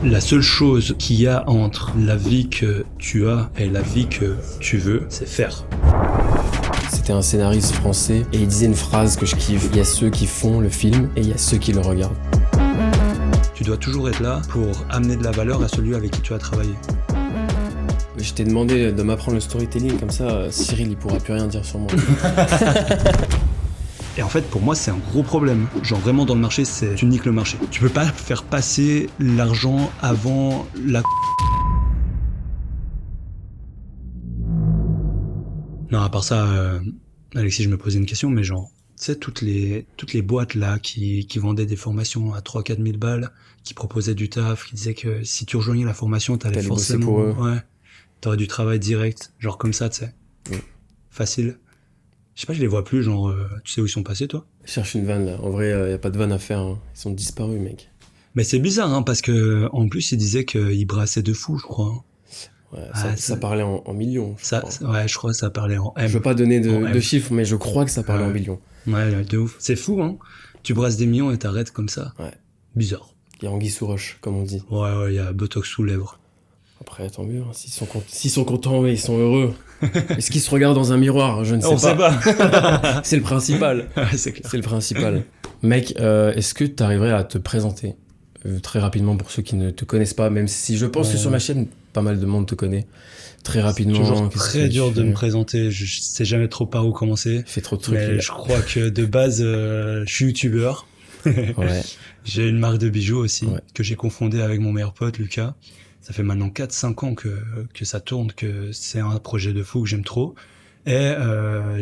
La seule chose qu'il y a entre la vie que tu as et la vie que tu veux, c'est faire. C'était un scénariste français et il disait une phrase que je kiffe. Il y a ceux qui font le film et il y a ceux qui le regardent. Tu dois toujours être là pour amener de la valeur à celui avec qui tu as travaillé. Je t'ai demandé de m'apprendre le storytelling, comme ça Cyril il pourra plus rien dire sur moi. Et en fait, pour moi, c'est un gros problème. Genre vraiment dans le marché, tu niques le marché. Tu peux pas faire passer l'argent avant la... Non, à part ça, Alexis, je me posais une question, mais genre, tu sais, toutes les boîtes là qui vendaient des formations à 3-4 000 balles, qui proposaient du taf, qui disaient que si tu rejoignais la formation, t'allais forcément... pour eux. Ouais, t'aurais du travail direct, genre comme ça, tu sais. Facile. Je sais pas, je les vois plus, genre, tu sais où ils sont passés, toi? Je cherche une vanne là, en vrai y a pas de vanne à faire, hein. Ils sont disparus mec. Mais c'est bizarre, hein, parce que en plus, ils disaient qu'ils brassaient de fou, je crois. Hein. Ouais, ça parlait en millions, je crois. Ouais, je crois que ça parlait en M. Je veux pas donner de chiffres, mais je crois que ça parlait en millions. Ouais, de ouf. C'est fou, hein. Tu brasses des millions et t'arrêtes comme ça. Ouais. Bizarre. Il y a anguille sous roche, comme on dit. Ouais, il y a botox sous lèvres. Après, tant mieux, hein. S'ils sont contents et ils sont heureux. Est-ce qu'ils se regardent dans un miroir? Je ne sais pas. On sait pas. C'est le principal. Ouais, c'est clair. C'est le principal. Mec, est-ce que tu arriverais à te présenter très rapidement pour ceux qui ne te connaissent pas, même si je pense que sur ma chaîne, pas mal de monde te connaît. Très rapidement. C'est toujours très dur de me présenter. Je sais jamais trop par où commencer. Je fais trop de trucs. Mais je crois que de base, je suis youtubeur. Ouais. J'ai une marque de bijoux aussi, que j'ai confondée avec mon meilleur pote, Lucas. Ça fait maintenant 4-5 ans que ça tourne, que c'est un projet de fou que j'aime trop. Et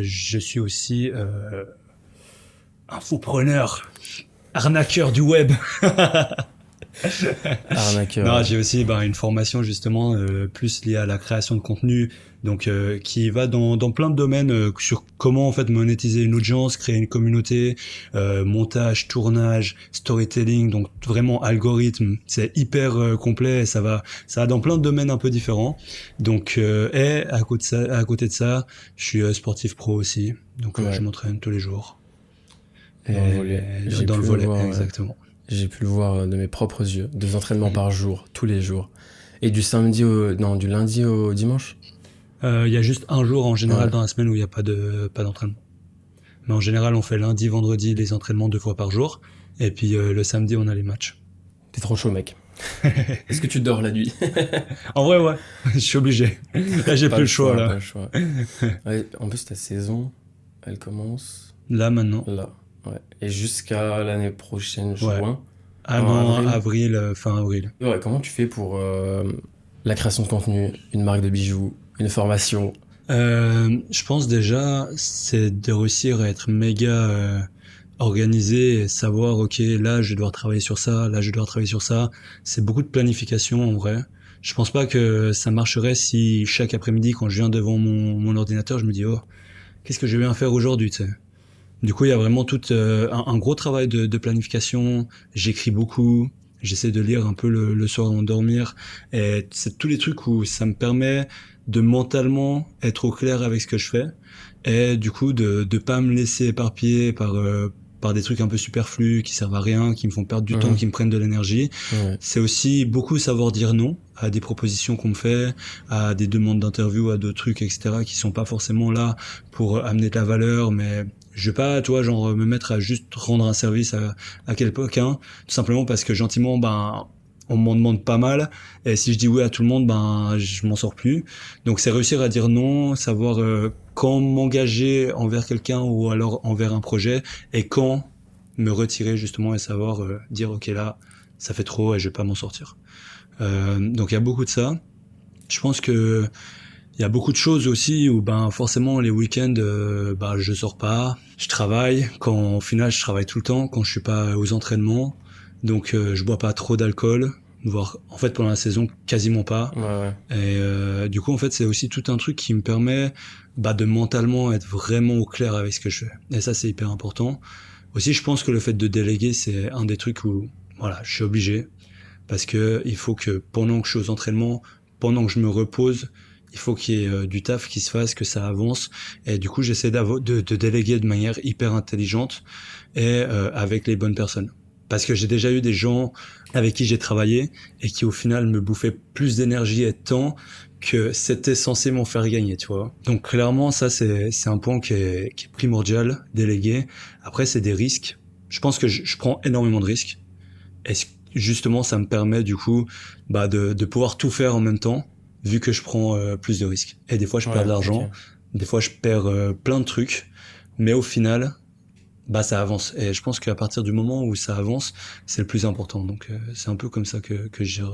je suis aussi infopreneur, arnaqueur du web. Arnaqueur. Non, j'ai aussi une formation justement plus liée à la création de contenu, donc qui va dans plein de domaines sur comment en fait monétiser une audience, créer une communauté, montage, tournage, storytelling, donc vraiment algorithme. C'est hyper complet, et ça va dans plein de domaines un peu différents. Donc et à côté de ça, je suis sportif pro aussi, donc je m'entraîne tous les jours. Dans le volley, exactement. J'ai pu le voir de mes propres yeux. 2 entraînements par jour, tous les jours. Et du lundi au dimanche? Il y a juste un jour en général dans la semaine où il n'y a pas d'entraînement. Mais en général, on fait lundi, vendredi les entraînements 2 fois par jour. Et puis le samedi, on a les matchs. T'es trop chaud, mec. Est-ce que tu dors la nuit? En vrai, ouais. Je suis obligé. Là, j'ai plus le choix, là. Pas le choix. Ouais, en plus, ta saison, elle commence... Là, maintenant. Là. Ouais. Et jusqu'à l'année prochaine, juin. Ah non, avril, fin avril. Ouais, comment tu fais pour la création de contenu, une marque de bijoux, une formation? Je pense déjà, c'est de réussir à être méga organisé et savoir, ok, là, je vais devoir travailler sur ça, là, je vais devoir travailler sur ça. C'est beaucoup de planification, en vrai. Je pense pas que ça marcherait si chaque après-midi, quand je viens devant mon ordinateur, je me dis, oh, qu'est-ce que je vais bien faire aujourd'hui, tu sais. Du coup, il y a vraiment tout un gros travail de planification. J'écris beaucoup. J'essaie de lire un peu le soir avant de dormir. Et c'est tous les trucs où ça me permet de mentalement être au clair avec ce que je fais. Et du coup, de pas me laisser éparpiller par des trucs un peu superflus, qui servent à rien, qui me font perdre du temps, qui me prennent de l'énergie. C'est aussi beaucoup savoir dire non à des propositions qu'on me fait, à des demandes d'interview, à d'autres trucs, etc., qui sont pas forcément là pour amener de la valeur, mais je vais pas, me mettre à juste rendre un service à quelqu'un, tout simplement parce que gentiment, on m'en demande pas mal, et si je dis oui à tout le monde, je m'en sors plus. Donc c'est réussir à dire non, savoir quand m'engager envers quelqu'un ou alors envers un projet, et quand me retirer justement et savoir dire ok là, ça fait trop et je vais pas m'en sortir. Donc il y a beaucoup de ça. Je pense que il y a beaucoup de choses aussi où forcément les week-ends je sors pas, je travaille, quand au final je travaille tout le temps quand je suis pas aux entraînements. Donc je bois pas trop d'alcool, voire en fait pendant la saison quasiment pas. Et du coup en fait c'est aussi tout un truc qui me permet de mentalement être vraiment au clair avec ce que je fais. Et ça c'est hyper important. Aussi je pense que le fait de déléguer c'est un des trucs où je suis obligé parce que il faut que pendant que je suis aux entraînements, pendant que je me repose, il faut qu'il y ait du taf qui se fasse, que ça avance. Et du coup, j'essaie de déléguer de manière hyper intelligente et avec les bonnes personnes. Parce que j'ai déjà eu des gens avec qui j'ai travaillé et qui au final me bouffaient plus d'énergie et de temps que c'était censé m'en faire gagner, tu vois. Donc clairement, ça c'est un point qui est primordial, déléguer. Après, c'est des risques. Je pense que je prends énormément de risques. Et justement, ça me permet du coup de pouvoir tout faire en même temps, vu que je prends plus de risques. Et des fois, je perds de l'argent, ok. des fois, je perds plein de trucs, mais au final, ça avance. Et je pense qu'à partir du moment où ça avance, c'est le plus important. Donc, c'est un peu comme ça que je gère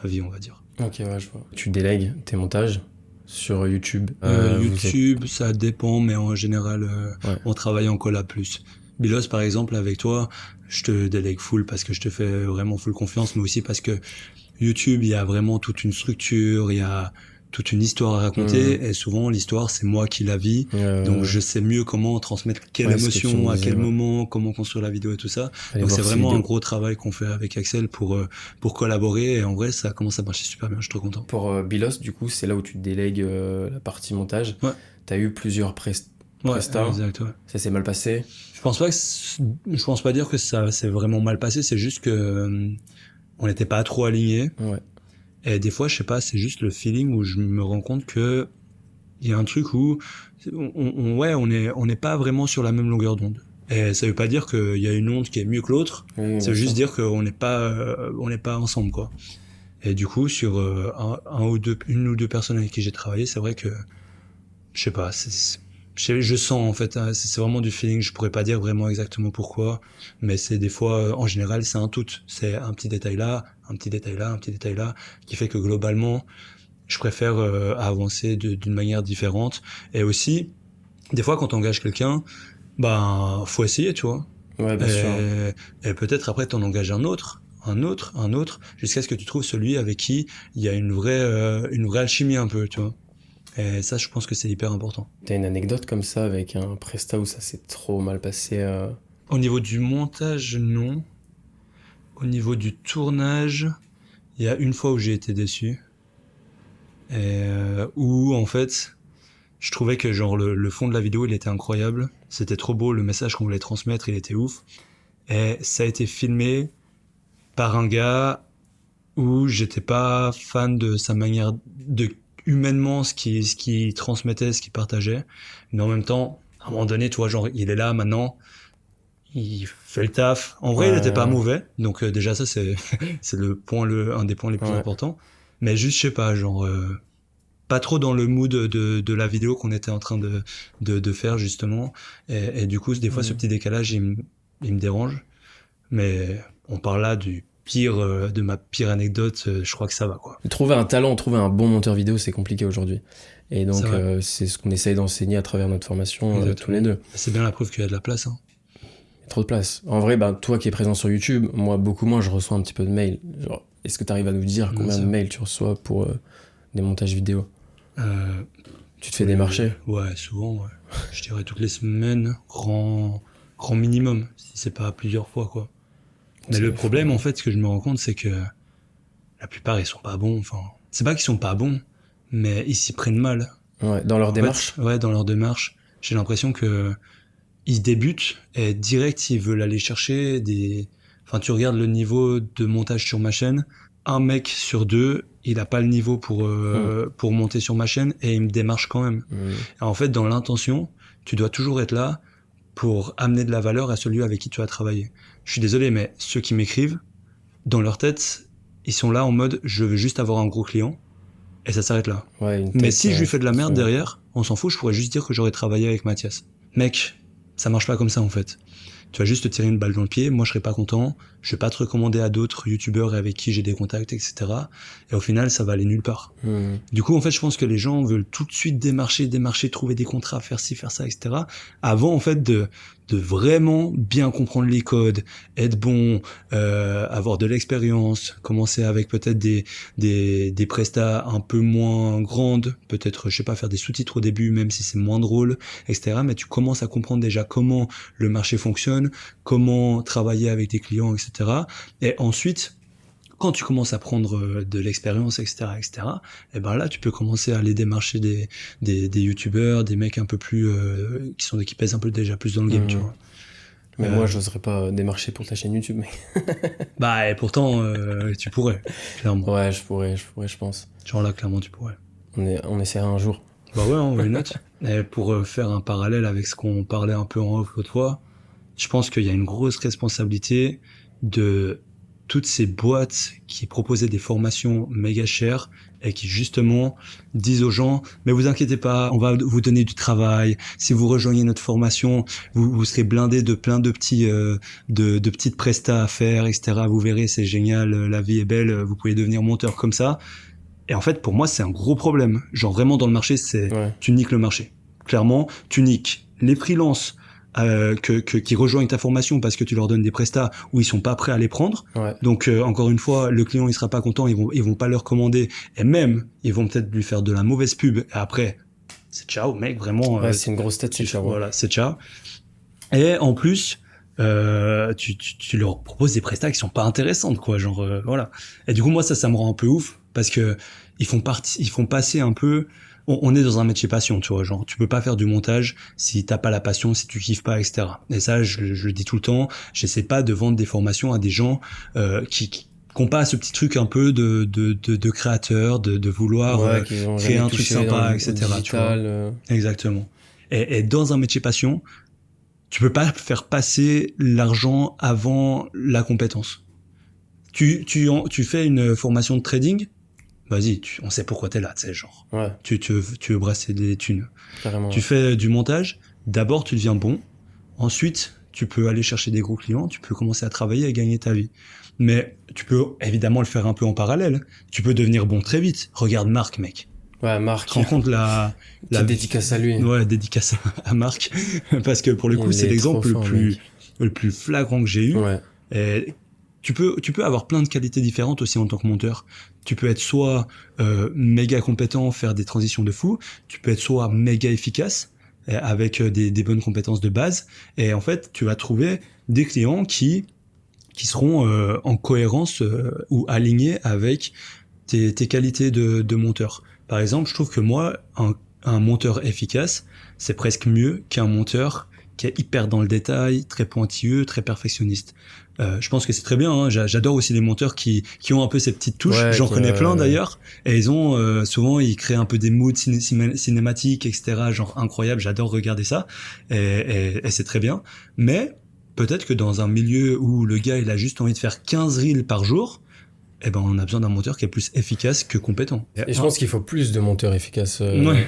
ma vie, on va dire. Ok, ouais, je vois. Tu délègues tes montages sur YouTube. Vous êtes... YouTube, ça dépend, mais en général, Ouais. on travaille en collab plus. Bilos, par exemple, avec toi, je te délègue full parce que je te fais vraiment full confiance, mais aussi parce que YouTube, il y a vraiment toute une structure, il y a toute une histoire à raconter, et souvent l'histoire, c'est moi qui la vis, donc je sais mieux comment transmettre quelle Ouais, ce que tu émotion, me à disais, quel ouais. moment, comment construire la vidéo et tout ça. Allez Donc voir c'est ces vraiment un vidéos. gros travail qu'on fait avec Axel pour collaborer, et en vrai, ça commence à marcher super bien, je suis trop content. Pour Bilos, du coup, c'est là où tu délègues la partie montage. Ouais. T'as eu plusieurs Ouais, prestats. exact, ouais. Ça s'est mal passé. Je pense pas dire que ça s'est vraiment mal passé, c'est juste que on n'était pas trop alignés. Ouais. Et des fois, je sais pas, c'est juste le feeling où je me rends compte que il y a un truc où on n'est pas vraiment sur la même longueur d'onde. Et ça veut pas dire qu'il y a une onde qui est mieux que l'autre. Oui, Ça bien veut juste sûr. dire on n'est pas ensemble, quoi. Et du coup, sur une ou deux personnes avec qui j'ai travaillé, c'est vrai que je sais pas, je sens en fait, hein, c'est vraiment du feeling. Je pourrais pas dire vraiment exactement pourquoi, mais c'est des fois, en général, c'est un tout. C'est un petit détail là, un petit détail là, un petit détail là, qui fait que globalement, je préfère avancer d'une manière différente. Et aussi, des fois, quand on engage quelqu'un, faut essayer, tu vois. Ouais, bien sûr. Et peut-être après, t'en engages un autre, jusqu'à ce que tu trouves celui avec qui il y a une vraie alchimie un peu, tu vois. Et ça, je pense que c'est hyper important. T'as une anecdote comme ça avec un prestat où ça s'est trop mal passé Au niveau du montage, non. Au niveau du tournage, il y a une fois où j'ai été déçu. Et où, en fait, je trouvais que genre le fond de la vidéo, il était incroyable. C'était trop beau, le message qu'on voulait transmettre, il était ouf. Et ça a été filmé par un gars où j'étais pas fan de sa manière de humainement ce qui transmettait, ce qu'il partageait. Mais en même temps, à un moment donné, tu vois, genre il est là maintenant, il fait le taf. En vrai, il était pas Ouais, mauvais. Donc déjà ça c'est c'est un des points les plus ouais. importants. Mais juste je sais pas, genre pas trop dans le mood de la vidéo qu'on était en train de faire justement. Et du coup, des fois, ce petit décalage, il me dérange. Mais on parle là de ma pire anecdote, je crois que ça va, quoi. Trouver un talent, trouver un bon monteur vidéo, c'est compliqué aujourd'hui. Et donc, C'est vrai. c'est ce qu'on essaye d'enseigner à travers notre formation, tous les deux. C'est bien la preuve qu'il y a de la place, hein. Il y a trop de place. En vrai, toi qui es présent sur YouTube, moi beaucoup moins, je reçois un petit peu de mails. Genre, est-ce que tu arrives à nous dire combien de mails tu reçois pour des montages vidéo? Tu te fais démarcher? Ouais, souvent, ouais. Je dirais toutes les semaines, grand minimum, si c'est pas plusieurs fois, quoi. Mais le problème, en fait, ce que je me rends compte, c'est que la plupart, ils sont pas bons. Enfin, c'est pas qu'ils sont pas bons, mais ils s'y prennent mal. Ouais, dans leur démarche? Ouais, dans leur démarche. J'ai l'impression que ils débutent et direct, ils veulent aller chercher enfin, tu regardes le niveau de montage sur ma chaîne. Un mec sur deux, il a pas le niveau pour monter sur ma chaîne et il me démarche quand même. Et en fait, dans l'intention, tu dois toujours être là pour amener de la valeur à celui avec qui tu as travaillé. Je suis désolé, mais ceux qui m'écrivent, dans leur tête, ils sont là en mode je veux juste avoir un gros client et ça s'arrête là. Ouais, mais si je lui fais de la merde derrière, on s'en fout, je pourrais juste dire que j'aurais travaillé avec Mathias. Mec, ça marche pas comme ça en fait. Tu vas juste te tirer une balle dans le pied, moi je serais pas content, je vais pas te recommander à d'autres youtubeurs avec qui j'ai des contacts, etc. Et au final, ça va aller nulle part. Du coup, en fait, je pense que les gens veulent tout de suite démarcher, trouver des contrats, faire ci, faire ça, etc. Avant, en fait, de vraiment bien comprendre les codes, être bon, avoir de l'expérience, commencer avec peut-être des prestats un peu moins grandes, peut-être, je sais pas, faire des sous-titres au début, même si c'est moins drôle, etc. Mais tu commences à comprendre déjà comment le marché fonctionne, comment travailler avec des clients, etc. Et ensuite, quand tu commences à prendre de l'expérience, etc., et ben là, tu peux commencer à aller démarcher des youtubeurs, des mecs un peu plus qui pèsent un peu déjà plus dans le game, tu vois. Mais moi, j'oserais pas démarcher pour ta chaîne YouTube. Mais... Bah, et pourtant, tu pourrais, clairement. Ouais, je pourrais, je pense. Genre là, clairement, tu pourrais. On essaiera un jour. Bah ouais, on note. Et pour faire un parallèle avec ce qu'on parlait un peu en off l'autre fois, je pense qu'il y a une grosse responsabilité de toutes ces boîtes qui proposaient des formations méga chères et qui justement disent aux gens mais vous inquiétez pas, on va vous donner du travail, si vous rejoignez notre formation vous serez blindé de plein de petits de petites prestats à faire, etc. Vous verrez, c'est génial, la vie est belle, vous pouvez devenir monteur comme ça. Et en fait pour moi c'est un gros problème, genre vraiment dans le marché tu niques le marché, clairement tu niques les freelances qui rejoignent ta formation parce que tu leur donnes des prestats où ils sont pas prêts à les prendre. Ouais. Donc encore une fois, le client il sera pas content, ils vont pas leur commander et même ils vont peut-être lui faire de la mauvaise pub et après c'est ciao mec, vraiment. Ouais, c'est une grosse tête, c'est ciao. Voilà, c'est ciao. Et en plus tu leur proposes des prestats qui sont pas intéressantes quoi, genre voilà. Et du coup moi ça me rend un peu ouf parce que ils font passer un peu. On est dans un métier passion, tu vois, genre tu peux pas faire du montage si t'as pas la passion, si tu kiffes pas, etc. Et ça, je le dis tout le temps, j'essaie pas de vendre des formations à des gens qui ont pas ce petit truc un peu de créateur, de vouloir créer un truc sympa, etc. Digital, tu vois. Exactement. Et dans un métier passion, tu peux pas faire passer l'argent avant la compétence. Tu fais une formation de trading, vas-y, on sait pourquoi t'es là, tu sais, genre. Ouais. Tu veux brasser des thunes. Carrément. Tu fais du montage, d'abord tu deviens bon, ensuite tu peux aller chercher des gros clients, tu peux commencer à travailler et gagner ta vie. Mais tu peux évidemment le faire un peu en parallèle. Tu peux devenir bon très vite. Regarde Marc, mec. Ouais, Marc. Tu te rends compte la dédicace à lui. Ouais, dédicace à Marc. Parce que pour le coup, c'est l'exemple le plus flagrant que j'ai eu. Ouais. Et tu peux avoir plein de qualités différentes aussi en tant que monteur. Tu peux être soit méga compétent, faire des transitions de fou. Tu peux être soit méga efficace avec des bonnes compétences de base. Et en fait, tu vas trouver des clients qui seront en cohérence ou alignés avec tes qualités de monteur. Par exemple, je trouve que moi, un monteur efficace, c'est presque mieux qu'un monteur qui est hyper dans le détail, très pointilleux, très perfectionniste. Je pense que c'est très bien, hein. J'adore aussi les monteurs qui ont un peu ces petites touches. Ouais, j'en connais plein d'ailleurs. Et ils ont souvent ils créent un peu des moods cinématiques, etc. Genre incroyable. J'adore regarder ça. Et c'est très bien. Mais peut-être que dans un milieu où le gars il a juste envie de faire 15 reels par jour, eh ben on a besoin d'un monteur qui est plus efficace que compétent. Et je pense qu'il faut plus de monteurs efficaces. Ouais.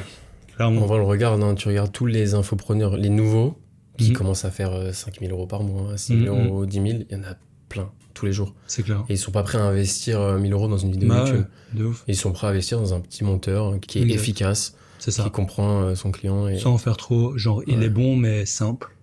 Clairement. On va le regarder. Hein. Tu regardes tous les infopreneurs, les nouveaux, qui commencent à faire 5 000 euros par mois, 6 000 euros, 10 000, il y en a plein, tous les jours. C'est clair. Et ils sont pas prêts à investir 1 000 euros dans une vidéo YouTube. Ouais, de ouf. Ils sont prêts à investir dans un petit monteur qui est efficace, c'est ça. Qui comprend son client. Et... sans en faire trop, genre il est bon mais simple.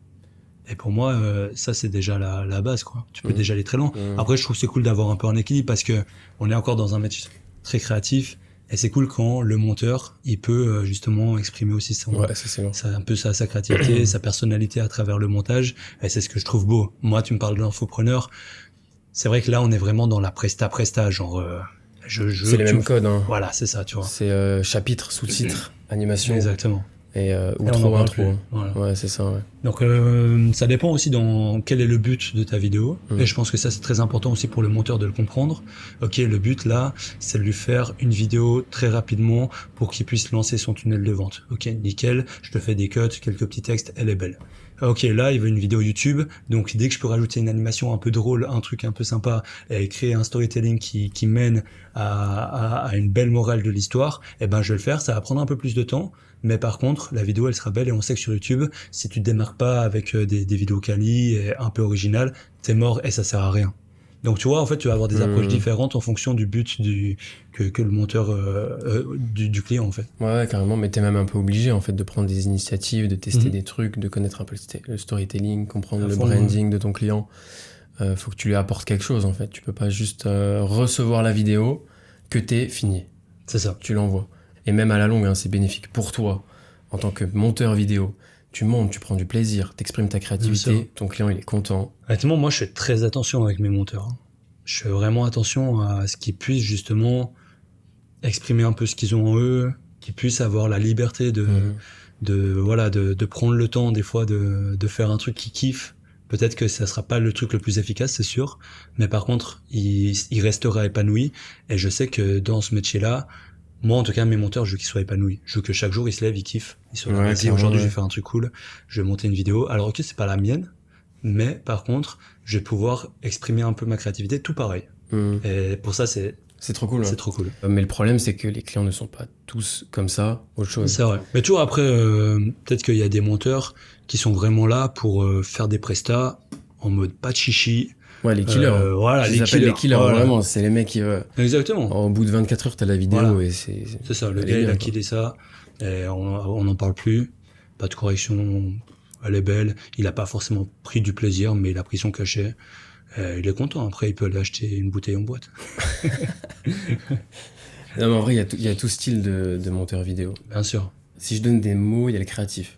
Et pour moi, ça c'est déjà la base, quoi. Tu peux déjà aller très loin. Après, je trouve que c'est cool d'avoir un peu un équilibre parce que on est encore dans un métier très créatif. Et c'est cool quand le monteur, il peut justement exprimer aussi un peu sa créativité, sa personnalité à travers le montage. Et c'est ce que je trouve beau. Moi, tu me parles d'infopreneur. C'est vrai que là, on est vraiment dans la presta, genre... c'est les mêmes codes. Hein. Voilà, c'est ça, tu vois. C'est chapitre, sous-titre, animation. Exactement. Et outro, intro. Voilà. Ouais, c'est ça, ouais. Donc ça dépend aussi dans quel est le but de ta vidéo. Et je pense que ça c'est très important aussi pour le monteur de le comprendre. Ok, le but là, c'est de lui faire une vidéo très rapidement pour qu'il puisse lancer son tunnel de vente. Ok, nickel, je te fais des cuts, quelques petits textes, elle est belle. Ok, là il veut une vidéo YouTube, donc dès que je peux rajouter une animation un peu drôle, un truc un peu sympa, et créer un storytelling qui mène à une belle morale de l'histoire, eh ben je vais le faire, ça va prendre un peu plus de temps. Mais par contre, la vidéo, elle sera belle et on sait que sur YouTube, si tu te démarques pas avec des vidéos quali et un peu originales, t'es mort et ça sert à rien. Donc tu vois, en fait, tu vas avoir des approches différentes en fonction du but que le monteur du client, en fait. Ouais, carrément, mais t'es même un peu obligé, en fait, de prendre des initiatives, de tester des trucs, de connaître un peu le storytelling, comprendre le branding de ton client. Faut que tu lui apportes quelque chose, en fait. Tu peux pas juste recevoir la vidéo, que t'es fini. C'est ça. Tu l'envoies. Et même à la longue, hein, c'est bénéfique pour toi, en tant que monteur vidéo. Tu montes, tu prends du plaisir, t'exprimes ta créativité, ton client il est content. Honnêtement, moi je fais très attention avec mes monteurs. Je fais vraiment attention à ce qu'ils puissent justement exprimer un peu ce qu'ils ont en eux, qu'ils puissent avoir la liberté de prendre le temps des fois de faire un truc qu'ils kiffent. Peut-être que ça sera pas le truc le plus efficace, c'est sûr, mais par contre, il restera épanoui. Et je sais que dans ce métier-là, moi, en tout cas, mes monteurs, je veux qu'ils soient épanouis. Je veux que chaque jour, ils se lèvent, ils kiffent. Ils soient là, vas-y, aujourd'hui, je vais faire un truc cool. Je vais monter une vidéo. Alors, ok, c'est pas la mienne, mais par contre, je vais pouvoir exprimer un peu ma créativité, tout pareil. Et pour ça, c'est trop cool. C'est trop cool. Mais le problème, c'est que les clients ne sont pas tous comme ça, autre chose. C'est vrai. Mais toujours après, peut-être qu'il y a des monteurs qui sont vraiment là pour faire des prestats en mode pas de chichi. Ouais, les killers. Voilà, les killers, voilà. vraiment. C'est les mecs qui... Exactement. Au bout de 24 heures, t'as la vidéo voilà. et c'est... C'est ça, le gars, il a killé ça. Et on n'en parle plus. Pas de correction. Elle est belle. Il a pas forcément pris du plaisir, mais il a pris son cachet. Il est content. Après, il peut aller acheter une bouteille en boîte. Non, mais en vrai, il y a tout style de monteur vidéo. Bien sûr. Si je donne des mots, il y a le créatif.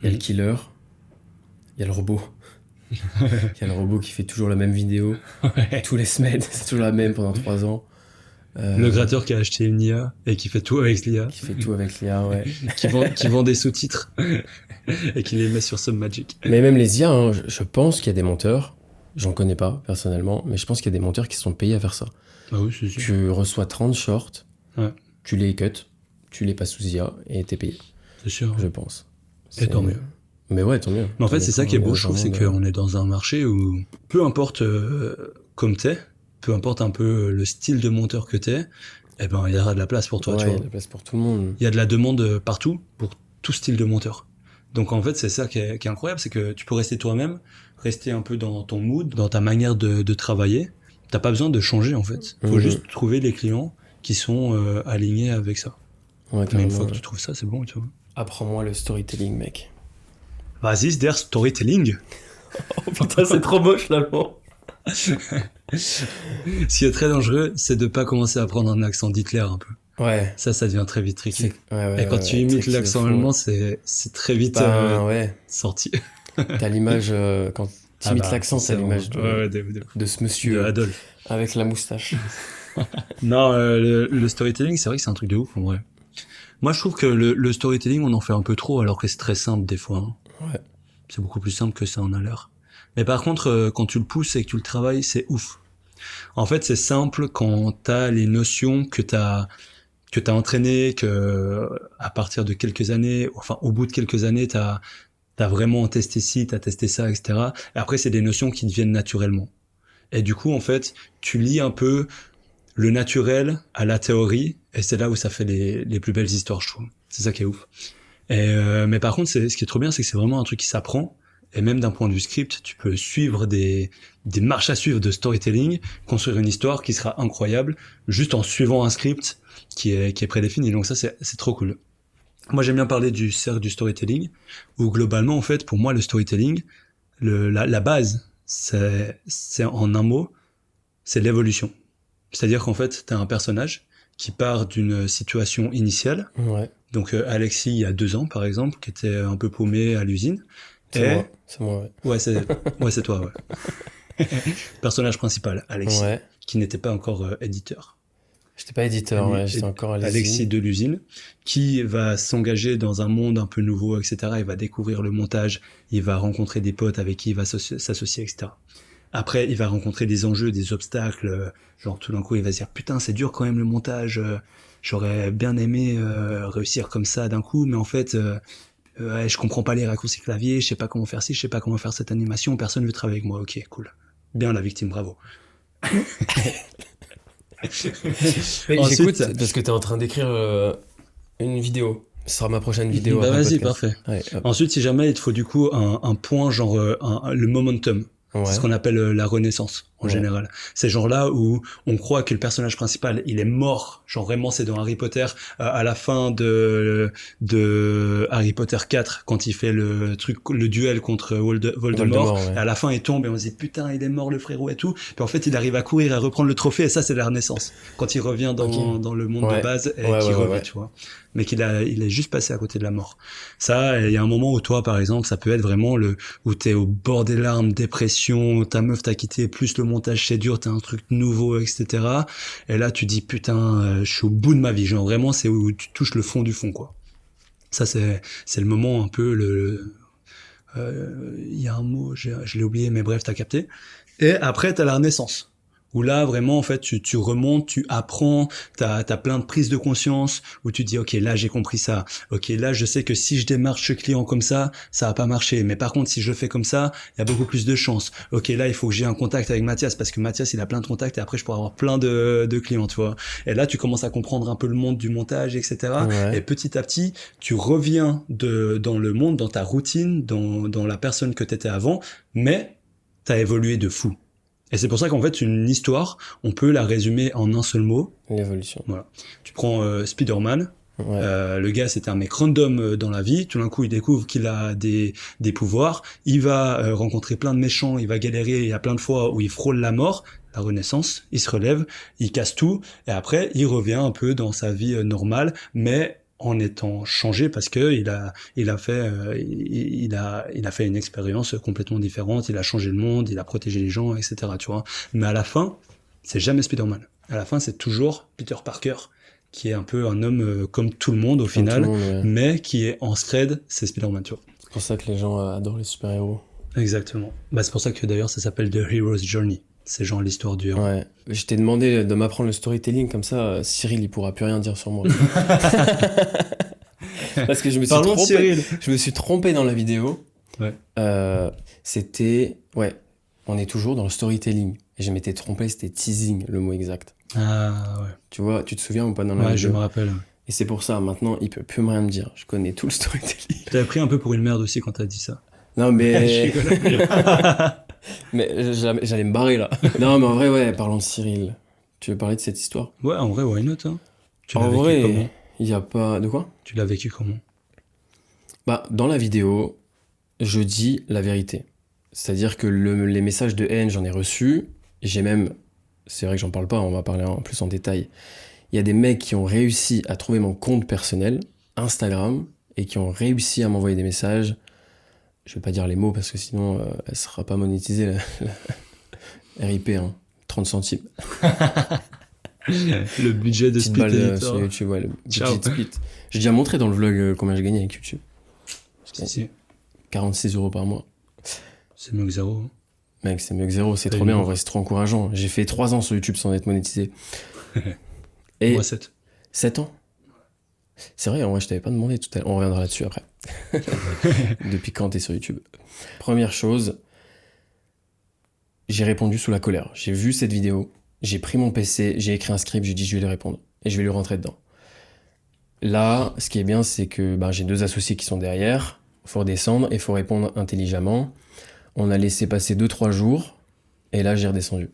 Il y a le killer. Il y a le robot. Il y a le robot qui fait toujours la même vidéo. Tous les semaines. C'est toujours la même pendant 3 ans. Le gratteur qui a acheté une IA et qui fait tout avec l'IA. Qui fait tout avec l'IA, ouais. qui vend des sous-titres et qui les met sur Submagic. Mais même les IA, hein, je pense qu'il y a des monteurs, j'en connais pas personnellement, mais je pense qu'il y a des monteurs qui sont payés à faire ça. Ah oui, c'est sûr. Tu reçois 30 shorts, tu les cuts, tu les passes sous IA et t'es payé. C'est sûr. Je pense. Et tant mieux. Mais ouais, tant mieux. Mais en fait, c'est ça qui est beau, je trouve, c'est qu'on est dans un marché où peu importe comme t'es, peu importe un peu le style de monteur que t'es, eh ben, il y aura de la place pour toi, tu vois. Il y a de la place pour tout le monde. Il y a de la demande partout pour tout style de monteur. Donc, en fait, c'est ça qui est incroyable, c'est que tu peux rester toi-même, rester un peu dans ton mood, dans ta manière de travailler. T'as pas besoin de changer, en fait. Faut juste trouver les clients qui sont alignés avec ça. Ouais, mais une fois que tu trouves ça, c'est bon, tu vois. Apprends-moi le storytelling, mec. Was ist der Storytelling? Oh putain, c'est trop moche, l'allemand. Ce qui est très dangereux, c'est de pas commencer à prendre un accent d'Hitler un peu. Ouais. Ça devient très vite tricky. Et quand tu imites l'accent allemand, c'est très vite sorti. T'as l'image, quand tu imites l'accent, t'as l'image de ce monsieur. De Adolphe. Avec la moustache. Non, le storytelling, c'est vrai que c'est un truc de ouf, en vrai. Moi, je trouve que le storytelling, on en fait un peu trop, alors que c'est très simple des fois. Hein. Ouais. C'est beaucoup plus simple que ça en a l'air. Mais par contre, quand tu le pousses et que tu le travailles, c'est ouf. En fait, c'est simple quand t'as les notions que t'as entraînées, que à partir de quelques années, enfin au bout de quelques années, t'as vraiment testé ci, t'as testé ça, etc. Et après, c'est des notions qui deviennent naturellement. Et du coup, en fait, tu lis un peu le naturel à la théorie, et c'est là où ça fait les plus belles histoires, je trouve. C'est ça qui est ouf. Mais par contre, ce qui est trop bien, c'est que c'est vraiment un truc qui s'apprend. Et même d'un point de vue script, tu peux suivre des marches à suivre de storytelling, construire une histoire qui sera incroyable, juste en suivant un script qui est prédéfini. Donc ça, c'est trop cool. Moi, j'aime bien parler du cercle du storytelling, où globalement, en fait, pour moi, le storytelling, la base, c'est en un mot, c'est l'évolution. C'est-à-dire qu'en fait, t'as un personnage qui part d'une situation initiale. Ouais. Donc Alexis, il y a 2 ans, par exemple, qui était un peu paumé à l'usine. C'est moi, ouais. Ouais, c'est toi, ouais. Personnage principal, Alexis, qui n'était pas encore éditeur. J'étais pas éditeur, j'étais encore à l'usine. Alexis de l'usine, qui va s'engager dans un monde un peu nouveau, etc. Il va découvrir le montage, il va rencontrer des potes avec qui il va s'associer, etc. Après, il va rencontrer des enjeux, des obstacles, genre tout d'un coup, il va se dire « Putain, c'est dur quand même le montage, j'aurais bien aimé réussir comme ça d'un coup, mais en fait... je comprends pas les raccourcis clavier, je sais pas comment faire ci, je sais pas comment faire cette animation, personne veut travailler avec moi, ok, cool. Bien la victime, bravo. Mais ensuite, j'écoute parce que t'es en train d'écrire une vidéo. Ce sera ma prochaine vidéo. Bah vas-y, parfait. Ouais, ensuite, si jamais il te faut du coup un point, genre le momentum. Ouais. C'est ce qu'on appelle la renaissance en général. C'est genre là où on croit que le personnage principal il est mort, genre vraiment c'est dans Harry Potter à la fin de Harry Potter 4 quand il fait le duel contre Voldemort. Et à la fin il tombe et on se dit putain il est mort le frérot et tout. Puis en fait il arrive à courir et à reprendre le trophée et ça c'est la renaissance quand il revient dans le monde de base et qu'il revient, tu vois. Mais il est juste passé à côté de la mort. Ça, il y a un moment où toi, par exemple, ça peut être vraiment où t'es au bord des larmes, dépression, ta meuf t'a quitté, plus le montage c'est dur, t'as un truc nouveau, etc. Et là, tu dis, putain, je suis au bout de ma vie. Genre, vraiment, c'est où tu touches le fond du fond, quoi. Ça, c'est le moment un peu il y a un mot, je l'ai oublié, mais bref, t'as capté. Et après, t'as la Renaissance. Où là, vraiment, en fait, tu remontes, tu apprends, t'as plein de prises de conscience, où tu dis, ok, là, j'ai compris ça. Ok, là, je sais que si je démarche ce client comme ça va pas marcher. Mais par contre, si je le fais comme ça, il y a beaucoup plus de chances. Ok, là, il faut que j'ai un contact avec Mathias, parce que Mathias, il a plein de contacts, et après, je pourrais avoir plein de clients, tu vois. Et là, tu commences à comprendre un peu le monde du montage, etc. Ouais. Et petit à petit, tu reviens dans le monde, dans ta routine, dans la personne que t'étais avant, mais t'as évolué de fou. Et c'est pour ça qu'en fait, une histoire, on peut la résumer en un seul mot. L'évolution. Voilà. Tu prends Spider-Man. Ouais. Le gars, c'était un mec random dans la vie. Tout d'un coup, il découvre qu'il a des pouvoirs. Il va rencontrer plein de méchants. Il va galérer. Il y a plein de fois où il frôle la mort. La renaissance. Il se relève. Il casse tout. Et après, il revient un peu dans sa vie normale. Mais en étant changé parce que il a fait une expérience complètement différente, il a changé le monde, il a protégé les gens, etc., tu vois. Mais à la fin, c'est jamais Spider-Man. À la fin, c'est toujours Peter Parker, qui est un peu un homme comme tout le monde au final, mais qui est en scred, c'est Spider-Man, tu vois. C'est pour ça que les gens adorent les super-héros. Exactement. Bah, c'est pour ça que d'ailleurs ça s'appelle The Hero's Journey. C'est genre l'histoire du héros. Ouais. Je t'ai demandé de m'apprendre le storytelling, comme ça, Cyril, il pourra plus rien dire sur moi. Parce que je me suis trompé. Je me suis trompé dans la vidéo. Ouais. C'était... Ouais, on est toujours dans le storytelling. Et je m'étais trompé, c'était teasing, le mot exact. Ah ouais. Tu vois, tu te souviens ou pas dans la vidéo? Ouais, je me rappelle. Et c'est pour ça, maintenant, il peut plus rien me dire. Je connais tout le storytelling. T'avais pris un peu pour une merde aussi quand t'as dit ça. Non, mais... mais j'allais me barrer, là. Non, mais en vrai, ouais, parlons de Cyril. Tu veux parler de cette histoire? Ouais, en vrai, why not, hein. Tu l'as en vécu vrai, comment? Il n'y a pas... De quoi? Tu l'as vécu comment? Bah, dans la vidéo, je dis la vérité. C'est-à-dire que les messages de haine, j'en ai reçus. J'ai même... C'est vrai que j'en parle pas, on va parler en plus en détail. Il y a des mecs qui ont réussi à trouver mon compte personnel, Instagram, et qui ont réussi à m'envoyer des messages. Je vais pas dire les mots parce que sinon, elle sera pas monétisée. RIP, hein, 30 centimes. Le budget de Split Editor. Sur YouTube, ouais, le budget de Split. J'ai déjà montré dans le vlog combien je gagnais avec YouTube. Si. 46 € par mois. C'est mieux que zéro. Hein. Mec, c'est mieux que zéro, c'est trop bien, en vrai, c'est trop encourageant. J'ai fait 3 ans sur YouTube sans être monétisé. Et moi, 7. 7 ans? C'est vrai, en vrai, je t'avais pas demandé tout à l'heure. On reviendra là-dessus après. Depuis quand t'es sur YouTube? Première chose, j'ai répondu sous la colère. J'ai vu cette vidéo, j'ai pris mon PC, j'ai écrit un script, j'ai dit je vais lui répondre. Et je vais lui rentrer dedans. Là, ce qui est bien, c'est que j'ai 2 associés qui sont derrière. Il faut redescendre et il faut répondre intelligemment. On a laissé passer 2-3 jours. Et là, j'ai redescendu.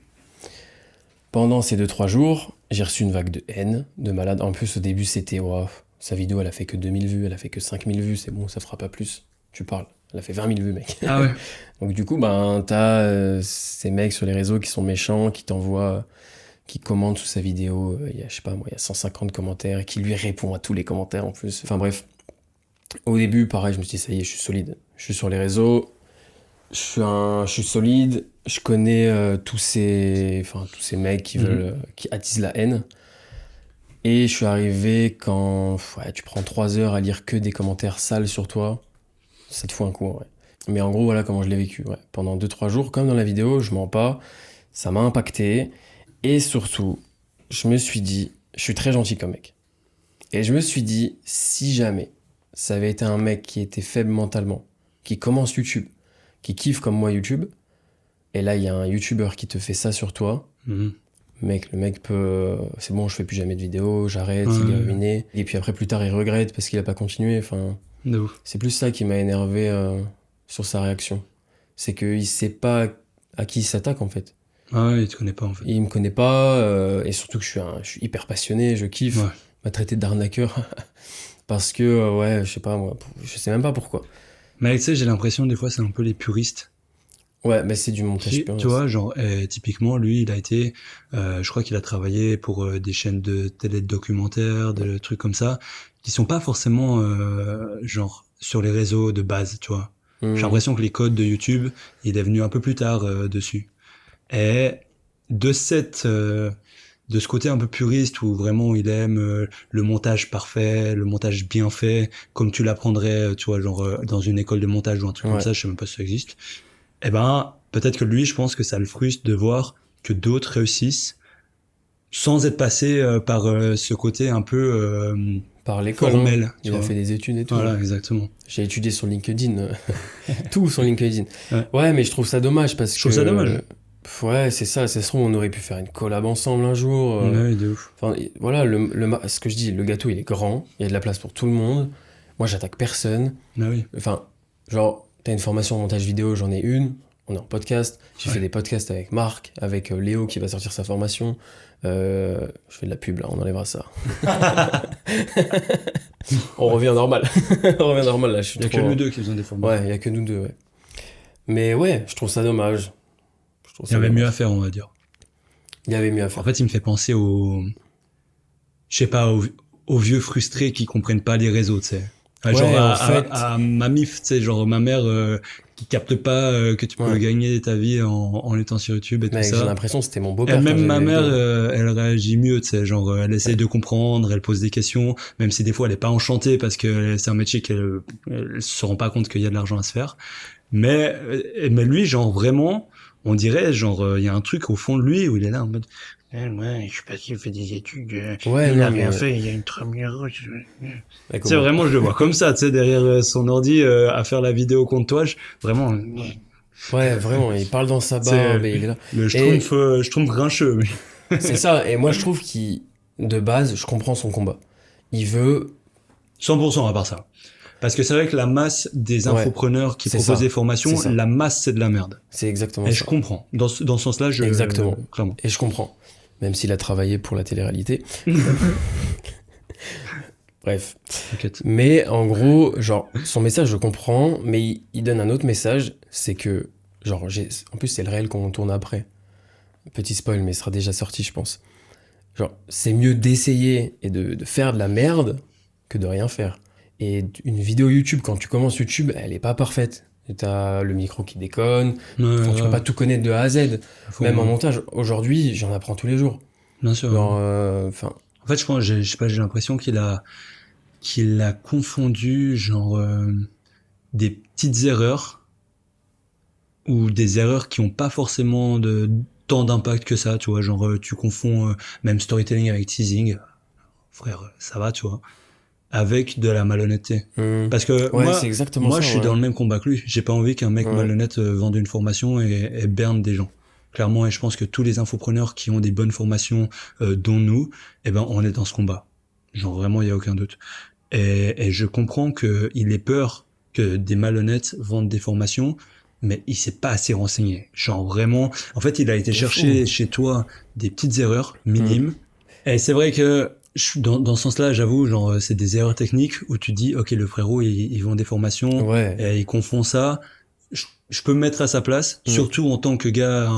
Pendant ces 2-3 jours, j'ai reçu une vague de haine, de malade. En plus, au début, c'était... Wow, sa vidéo, elle a fait que 2000 vues, elle a fait que 5000 vues. C'est bon, ça fera pas plus. Tu parles. Elle a fait 20 000 vues, mec. Ah ouais. Donc du coup, t'as ces mecs sur les réseaux qui sont méchants, qui t'envoient... qui commente sous sa vidéo, il y a 150 commentaires, et qui lui répond à tous les commentaires en plus. Enfin bref, au début, pareil, je me suis dit, ça y est, je suis solide. Je suis sur les réseaux, je suis solide, je connais tous ces mecs qui veulent, qui attisent la haine. Et je suis arrivé quand tu prends 3 heures à lire que des commentaires sales sur toi, ça te fout un coup, en vrai. Mais en gros, voilà comment je l'ai vécu. Ouais. Pendant 2-3 jours, comme dans la vidéo, je mens pas, ça m'a impacté. Et surtout, je me suis dit, je suis très gentil comme mec. Et je me suis dit, si jamais ça avait été un mec qui était faible mentalement, qui commence YouTube, qui kiffe comme moi YouTube, et là il y a un YouTuber qui te fait ça sur toi, mec, le mec peut... C'est bon, je fais plus jamais de vidéos, j'arrête, il est ruiné. Et puis après, plus tard, il regrette parce qu'il a pas continué. Enfin, c'est plus ça qui m'a énervé sur sa réaction. C'est qu'il sait pas à qui il s'attaque en fait. Ah ouais, il te connaît pas en fait. Il me connaît pas, et surtout que je suis hyper passionné, je kiffe. Ouais. Il m'a traité d'arnaqueur parce que, je sais pas moi, je sais même pas pourquoi. Mais tu sais, j'ai l'impression des fois c'est un peu les puristes. Ouais, mais c'est du montage pur. Tu vois, genre, typiquement, lui, il a été, je crois qu'il a travaillé pour des chaînes de télé documentaires, de trucs comme ça, qui sont pas forcément, genre, sur les réseaux de base, tu vois. J'ai l'impression que les codes de YouTube, il est venu un peu plus tard dessus. Et de cette de ce côté un peu puriste où vraiment il aime le montage parfait, le montage bien fait, comme tu l'apprendrais, tu vois, genre dans une école de montage ou un truc comme ça, je sais même pas si ça existe. Eh ben, peut-être que lui, je pense que ça le frustre de voir que d'autres réussissent sans être passé par ce côté un peu par l'école, formel. Hein. Il a fait des études et tout. Voilà, exactement. J'ai étudié sur LinkedIn, tout sur LinkedIn. Ouais, mais je trouve ça dommage parce que... Je trouve ça dommage. Ouais, c'est ça, c'est sûr, on aurait pu faire une collab ensemble un jour. Ouais, de ouf. Enfin, voilà, ce que je dis, le gâteau, il est grand, il y a de la place pour tout le monde. Moi, j'attaque personne. Ah oui. Enfin, genre, t'as une formation en montage vidéo, j'en ai une. On est en podcast. J'ai fait des podcasts avec Marc, avec Léo qui va sortir sa formation. Je fais de la pub, là, on enlèvera ça. On revient normal. On revient normal, là. Il y a que nous deux qui faisons des formations. Ouais, il y a que nous deux, ouais. Mais ouais, je trouve ça dommage. Il y avait mieux à faire, on va dire. Il y avait mieux à faire. En fait, il me fait penser je sais pas, aux vieux frustrés qui comprennent pas les réseaux, tu sais. Ouais, genre en à ma mif, tu sais, genre ma mère qui capte pas que tu peux gagner ta vie en étant sur YouTube et tout ça. J'ai l'impression que c'était mon beau-père. Et même ma mère, elle réagit mieux, tu sais, genre elle essaie de comprendre, elle pose des questions, même si des fois elle est pas enchantée parce que c'est un métier qu'elle se rend pas compte qu'il y a de l'argent à se faire. Mais lui, genre vraiment, on dirait, genre il y a un truc au fond de lui où il est là en mode ouais, je sais pas s'il fait des études. Il a rien fait, il y a une première. C'est vraiment, je le vois comme ça, tu sais, derrière son ordi à faire la vidéo contre toi, vraiment. Ouais, vraiment, il parle dans sa barbe et il est là. Le schtroumpf grincheux. C'est ça, et moi je trouve de base, je comprends son combat. Il veut 100% à part ça. Parce que c'est vrai que la masse des infopreneurs qui proposent des formations, la masse c'est de la merde. C'est exactement ça. Et je comprends. Dans ce sens-là, Exactement. Clairement. Et je comprends. Même s'il a travaillé pour la télé-réalité. Bref. T'inquiète. Mais en gros, genre, son message, je comprends, mais il donne un autre message, c'est que, genre, en plus, c'est le réel qu'on tourne après. Petit spoil, mais il sera déjà sorti, je pense. Genre, c'est mieux d'essayer et de faire de la merde que de rien faire. Et une vidéo YouTube, quand tu commences YouTube, elle est pas parfaite. T'as le micro qui déconne, tu peux pas tout connaître de A à Z. Même en montage, aujourd'hui, j'en apprends tous les jours. Bien sûr. Genre, en fait, je pense, j'ai l'impression qu'il a confondu genre des petites erreurs ou des erreurs qui ont pas forcément tant d'impact que ça, tu vois. Genre, tu confonds même storytelling avec teasing. Frère, ça va, tu vois. Avec de la malhonnêteté. Parce que moi je suis dans le même combat que lui. J'ai pas envie qu'un mec malhonnête vende une formation et berne des gens. Clairement, et je pense que tous les infopreneurs qui ont des bonnes formations, dont nous, eh ben, on est dans ce combat. Genre vraiment, il y a aucun doute. Et je comprends qu'il ait peur que des malhonnêtes vendent des formations, mais il s'est pas assez renseigné. Genre vraiment, en fait, il a été chercher chez toi des petites erreurs minimes. Et c'est vrai que dans ce sens-là, j'avoue, genre c'est des erreurs techniques où tu dis ok, le frérot il vend des formations et il confond ça. Je peux me mettre à sa place, surtout en tant que gars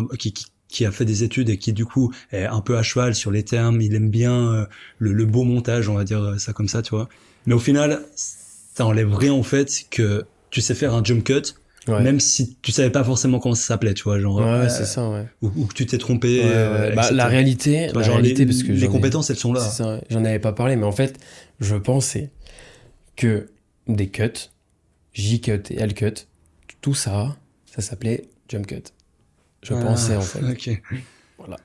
qui a fait des études et qui du coup est un peu à cheval sur les termes, il aime bien le beau montage, on va dire ça comme ça, tu vois. Mais au final, ça enlève rien au fait que tu sais faire un jump cut. Même si tu savais pas forcément comment ça s'appelait, tu vois, genre c'est ça, ou que tu t'es trompé. La réalité, parce que les compétences elles sont là. C'est ça, j'en avais pas parlé, mais en fait, je pensais que des cuts, J-cut et L-cut, tout ça s'appelait jump cut. Je pensais en fait. Okay. Voilà.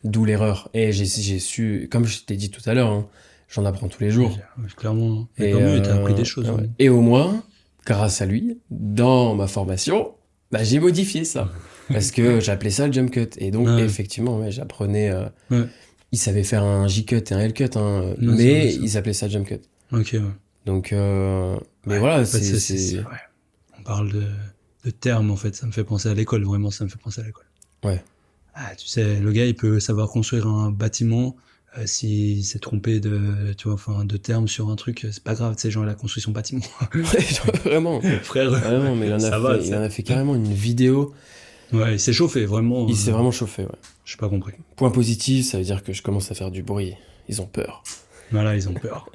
D'où l'erreur. Et j'ai su, comme je t'ai dit tout à l'heure, hein, j'en apprends tous les jours. Clairement. Et t'as appris des choses. Ouais. Et au moins, grâce à lui, dans ma formation, j'ai modifié ça. Parce que j'appelais ça le jump cut. Et donc, effectivement, j'apprenais... Il savait faire un J-cut et un L-cut, hein, mais il s'appelait ça jump cut. Ok, ouais. Donc, mais voilà, c'est... Ouais. On parle de termes, en fait. Ça me fait penser à l'école, vraiment, ça me fait penser à l'école. Ouais. Ah, tu sais, le gars, il peut savoir construire un bâtiment... s'il s'est trompé de termes sur un truc, c'est pas grave, tu sais, genre, il a construit son bâtiment. Vraiment. Frère. Vraiment, mais il en a fait carrément une vidéo. Ouais, il s'est chauffé, vraiment. Il s'est vraiment chauffé, ouais. J'ai pas compris. Point positif, ça veut dire que je commence à faire du bruit. Ils ont peur. Voilà, ils ont peur.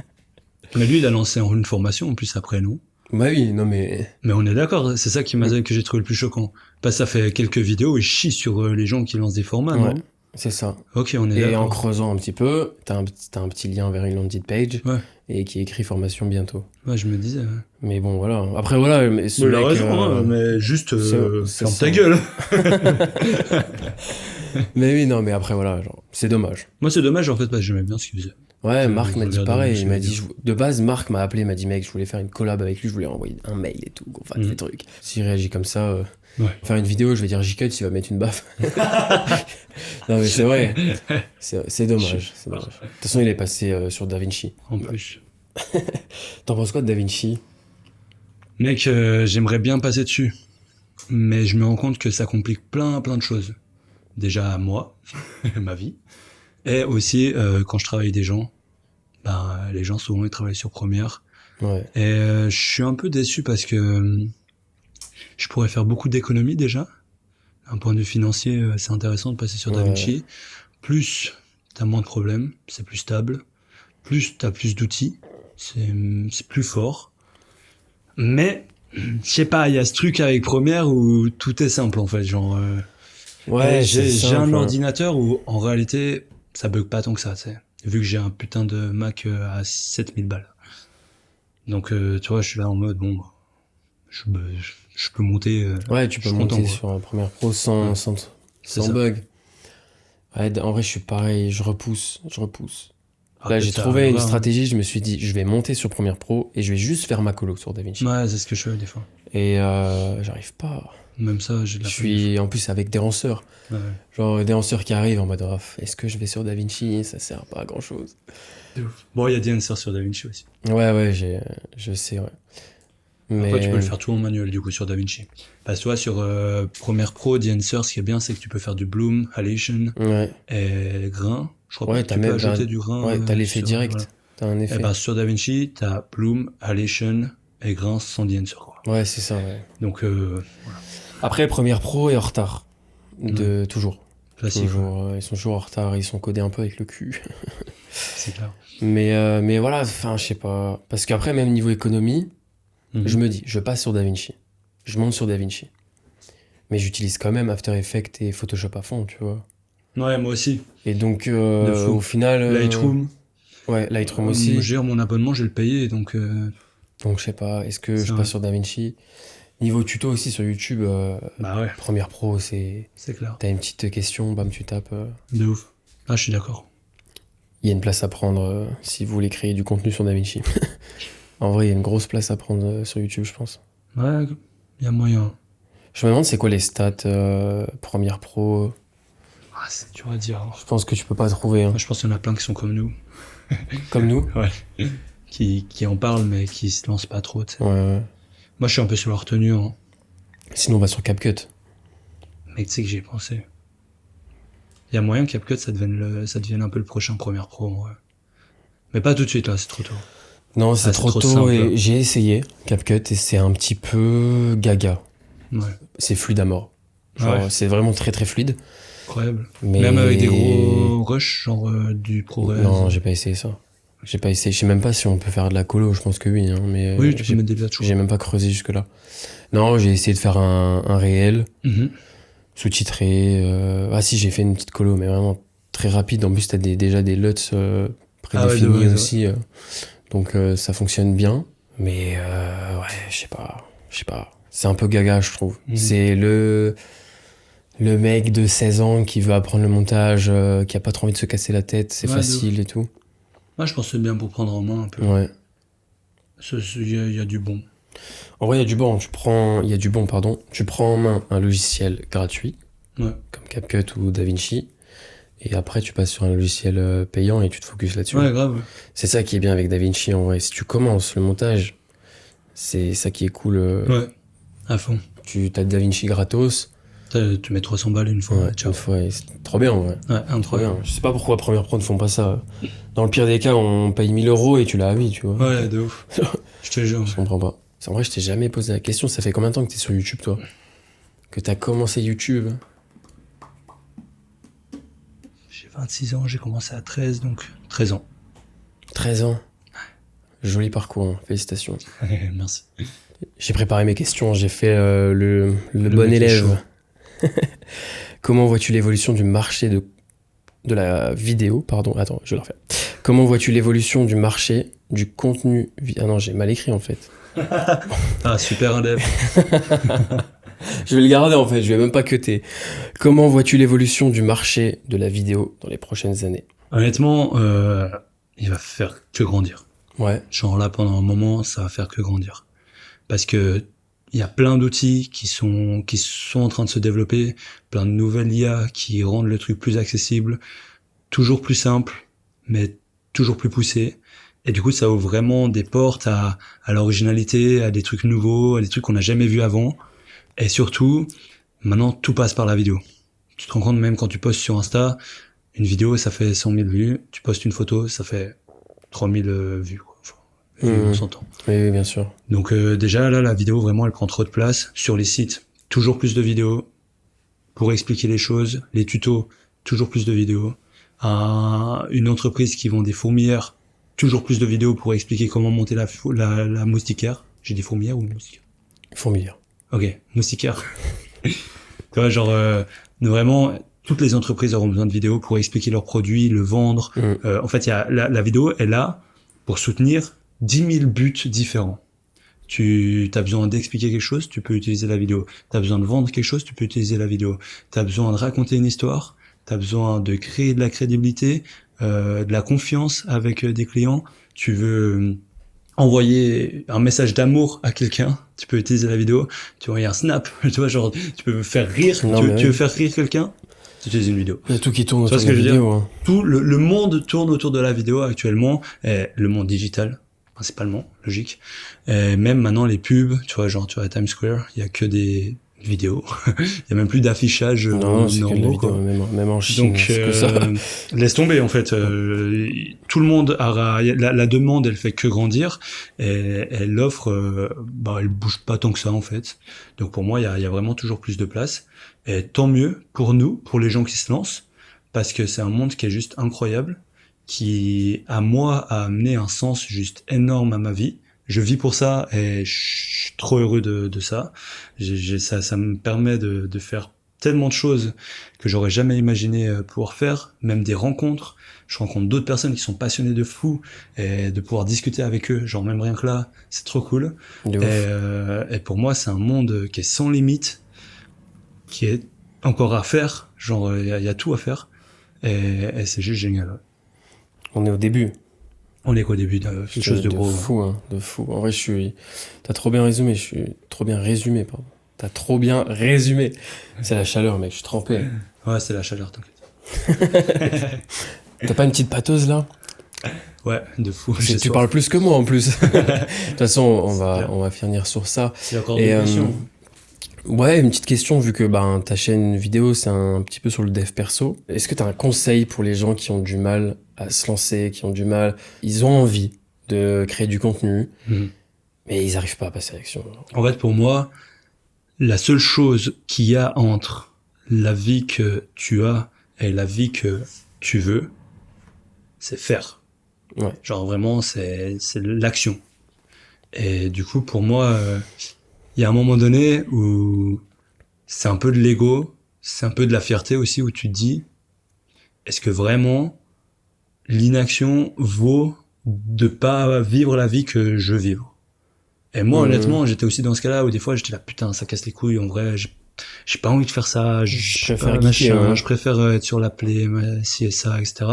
Mais lui, il a lancé une formation, en plus, après nous. Bah oui, non mais... Mais on est d'accord, c'est ça que j'ai trouvé le plus choquant. Parce que ça fait quelques vidéos où il chie sur les gens qui lancent des formats, non ? C'est ça. Ok, on est Et d'accord. en creusant un petit peu, t'as un petit lien vers une landing page et qui est écrit formation bientôt. Ouais, je me disais. Ouais. Mais bon, voilà. Après, voilà. Mais il a raison, mais juste ferme ta gueule. Mais oui, non, mais après, voilà, genre, c'est dommage. Moi, c'est dommage, en fait, parce que j'aimais bien ce qu'il faisait. Ouais, Marc m'a dit pareil. Il m'a dit, de base, Marc m'a appelé, m'a dit, mec, je voulais faire une collab avec lui, je voulais envoyer un mail et tout, qu'on fasse des trucs. S'il réagit comme ça, faire une vidéo, je vais dire J-Cut, il va mettre une baffe. Non, mais c'est vrai. C'est dommage. C'est dommage. De toute façon, il est passé sur DaVinci. En plus. T'en penses quoi de DaVinci? Mec, j'aimerais bien passer dessus. Mais je me rends compte que ça complique plein de choses. Déjà, moi, ma vie. Et aussi, quand je travaille avec des gens, les gens, souvent, ils travaillent sur Premiere. Ouais. Et je suis un peu déçu parce que je pourrais faire beaucoup d'économies déjà. D'un point de vue financier, c'est intéressant de passer sur DaVinci. Plus, t'as moins de problèmes, c'est plus stable. Plus, t'as plus d'outils, c'est plus fort. Mais, je sais pas, il y a ce truc avec Premiere où tout est simple en fait. Genre, j'ai un ordinateur où en réalité, ça bug pas tant que ça, tu sais. Vu que j'ai un putain de Mac à 7000 balles. Donc, tu vois, je suis là en mode, bon, je peux monter. Ouais, tu peux monter sur un Premiere Pro sans bug. Ouais, en vrai, je suis pareil, je repousse. Là, j'ai trouvé une stratégie, je me suis dit, je vais monter sur Premiere Pro et je vais juste faire ma colo sur DaVinci. Ouais, c'est ce que je fais des fois. Et j'arrive pas. Même ça, j'ai de la Je suis en plus avec des lanceurs. Ouais. Genre des lanceurs qui arrivent en mode, est-ce que je vais sur DaVinci? Ça sert pas à grand chose. Bon, il y a DNSR sur DaVinci aussi. Ouais, je sais, ouais. Mais... Après, tu peux le faire tout en manuel, du coup, sur DaVinci. Parce que toi, sur Premiere Pro, DNSR, ce qui est bien, c'est que tu peux faire du bloom, halation et grain. Je crois que tu peux ajouter du grain. Ouais, t'as l'effet direct. Voilà. T'as un effet. Et sur DaVinci, t'as bloom, halation et grain sans DNSR, quoi. Ouais, c'est ça, ouais. Donc, voilà. Après, Premiere Pro est en retard. Toujours. Classique. Ils sont toujours en retard, ils sont codés un peu avec le cul. C'est clair. Mais voilà, enfin, je sais pas. Parce qu'après, même niveau économie, je me dis, je passe sur DaVinci. Je monte sur DaVinci. Mais j'utilise quand même After Effects et Photoshop à fond, tu vois. Ouais, moi aussi. Et donc, au final... Lightroom. Ouais, Lightroom aussi. J'ai mon abonnement, je vais le payer, donc... Donc, je sais pas, est-ce que je passe sur DaVinci? Niveau tuto aussi sur YouTube, Premiere Pro, c'est clair. T'as une petite question, bam, tu tapes. De ouf. Ah, je suis d'accord. Il y a une place à prendre si vous voulez créer du contenu sur DaVinci. En vrai, il y a une grosse place à prendre sur YouTube, je pense. Ouais, il y a moyen. Je me demande c'est quoi les stats Premiere Pro. Ah, c'est dur à dire. Je pense que tu peux pas trouver. Hein. Moi, je pense qu'il y en a plein qui sont comme nous. Comme nous? Ouais. Qui en parlent, mais qui se lancent pas trop, tu sais. Ouais. Moi, je suis un peu sur la retenue. Hein. Sinon, on va sur CapCut. Mec, tu sais que j'y ai pensé. Il y a moyen que CapCut, ça devienne un peu le prochain Premiere Pro, ouais. Mais pas tout de suite, là, c'est trop tôt. Non, c'est trop tôt simple. Et j'ai essayé CapCut et c'est un petit peu gaga. Ouais. C'est fluide à mort. Genre, c'est vraiment très très fluide. Incroyable. Mais... Même avec des gros rushs, genre du ProRes. Non, j'ai pas essayé ça. J'ai pas essayé. Je sais même pas si on peut faire de la colo, je pense que oui. Hein, mais oui, tu peux mettre des vidéos. J'ai même pas creusé jusque-là. Non, j'ai essayé de faire un réel, sous-titré. Ah si, j'ai fait une petite colo, mais vraiment très rapide. En plus, t'as déjà des LUTs prédéfinis aussi. Donc ça fonctionne bien. Mais je sais pas. C'est un peu gaga, je trouve. C'est le mec de 16 ans qui veut apprendre le montage, qui a pas trop envie de se casser la tête, c'est facile et tout. Moi, je pense que c'est bien pour prendre en main un peu. Ouais. Il y a du bon. En vrai, il y a du bon. Tu prends en main un logiciel gratuit, comme CapCut ou DaVinci, et après, tu passes sur un logiciel payant et tu te focuses là-dessus. Ouais, grave. C'est ça qui est bien avec DaVinci, en vrai. Si tu commences le montage, c'est ça qui est cool. Ouais, à fond. Tu as DaVinci gratos. Tu mets 300 balles une fois. Une fois, c'est trop bien en vrai. Ouais, trop bien. Je sais pas pourquoi Premiere Pro ne font pas ça. Dans le pire des cas, on paye 1000 € et tu l'as à vie, tu vois. Ouais, de ouf. Je te jure. Je comprends pas. En vrai, je t'ai jamais posé la question. Ça fait combien de temps que t'es sur YouTube, toi? Que t'as commencé YouTube? J'ai 26 ans, j'ai commencé à 13, donc 13 ans. 13 ans? Joli parcours, hein. Félicitations. Merci. J'ai préparé mes questions, j'ai fait le bon élève. Comment vois-tu l'évolution du marché de la vidéo, pardon, attends, je vais le refaire. Comment vois-tu l'évolution du marché du contenu... Ah non, j'ai mal écrit en fait. Ah, super indep. Je vais le garder en fait, je vais même pas cutter. Comment vois-tu l'évolution du marché de la vidéo dans les prochaines années? Honnêtement, il va faire que grandir. Ouais. Genre là, pendant un moment, ça va faire que grandir. Parce que il y a plein d'outils qui sont en train de se développer, plein de nouvelles IA qui rendent le truc plus accessible, toujours plus simple, mais toujours plus poussé. Et du coup, ça ouvre vraiment des portes à l'originalité, à des trucs nouveaux, à des trucs qu'on n'a jamais vus avant. Et surtout, maintenant, tout passe par la vidéo. Tu te rends compte, même quand tu postes sur Insta, une vidéo, ça fait 100 000 vues. Tu postes une photo, ça fait 3000 vues, quoi. Enfin, on s'entend. Oui, bien sûr. Donc déjà, là, la vidéo, vraiment, elle prend trop de place. Sur les sites, toujours plus de vidéos pour expliquer les choses. Les tutos, toujours plus de vidéos. Une entreprise qui vend des fourmilières, toujours plus de vidéos pour expliquer comment monter la moustiquaire. J'ai dit fourmilière ou moustiquaire? Fourmilière. Ok, moustiquaire. Tu vois, genre, vraiment, toutes les entreprises auront besoin de vidéos pour expliquer leurs produits, le vendre. En fait, il y a la vidéo est là pour soutenir 10 000 buts différents. Tu as besoin d'expliquer quelque chose, tu peux utiliser la vidéo. Tu as besoin de vendre quelque chose, tu peux utiliser la vidéo. Tu as besoin de raconter une histoire, tu as besoin de créer de la crédibilité, de la confiance avec des clients. Tu veux envoyer un message d'amour à quelqu'un, tu peux utiliser la vidéo. Tu envoyer un snap, tu vois, genre, tu peux faire rire, tu veux faire rire quelqu'un, tu utilises une vidéo. Il y a tout qui tourne autour de la vidéo. Hein. Tout le monde tourne autour de la vidéo actuellement, et le monde digital, principalement, logique. Et même maintenant, les pubs, tu vois, genre, tu vois, à Times Square, il y a que des vidéos. Il y a même plus d'affichage non, c'est normaux, que la vidéo, même en Chine. Donc, c'est que ça. laisse tomber, en fait. Tout le monde la demande, elle fait que grandir, et l'offre, elle bouge pas tant que ça, en fait. Donc, pour moi, il y a vraiment toujours plus de place. Et tant mieux pour nous, pour les gens qui se lancent, parce que c'est un monde qui est juste incroyable, qui, à moi, a amené un sens juste énorme à ma vie. Je vis pour ça et je suis trop heureux de ça. Ça me permet de faire tellement de choses que j'aurais jamais imaginé pouvoir faire, même des rencontres. Je rencontre d'autres personnes qui sont passionnées de fou, et de pouvoir discuter avec eux, genre même rien que là, c'est trop cool. Et pour moi, c'est un monde qui est sans limite, qui est encore à faire, genre il y a tout à faire, et c'est juste génial. On est au début. On est qu'au début de quelque chose de gros. Fou, hein, de fou. En vrai, t'as trop bien résumé, pardon. T'as trop bien résumé. C'est la chaleur, mec, je suis trempé. Ouais, c'est la chaleur, t'inquiète. T'as pas une petite pâteuse, là? Ouais, de fou. Tu parles plus que moi, en plus. De toute façon, on va finir sur ça. C'est encore des questions. Ouais, une petite question, vu que ta chaîne vidéo, c'est un petit peu sur le dev perso. Est-ce que tu as un conseil pour les gens qui ont du mal à se lancer, ils ont envie de créer du contenu, mais ils n'arrivent pas à passer à l'action? En fait, pour moi, la seule chose qu'il y a entre la vie que tu as et la vie que tu veux, c'est faire. Ouais. Genre vraiment, c'est l'action. Et du coup, pour moi... il y a un moment donné où c'est un peu de l'ego, c'est un peu de la fierté aussi, où tu te dis, est-ce que vraiment l'inaction vaut de pas vivre la vie que je veux vivre? Et moi, honnêtement, j'étais aussi dans ce cas-là où des fois j'étais là, putain, ça casse les couilles, en vrai, j'ai pas envie de faire ça, je préfère être sur la play, ci et ça, etc.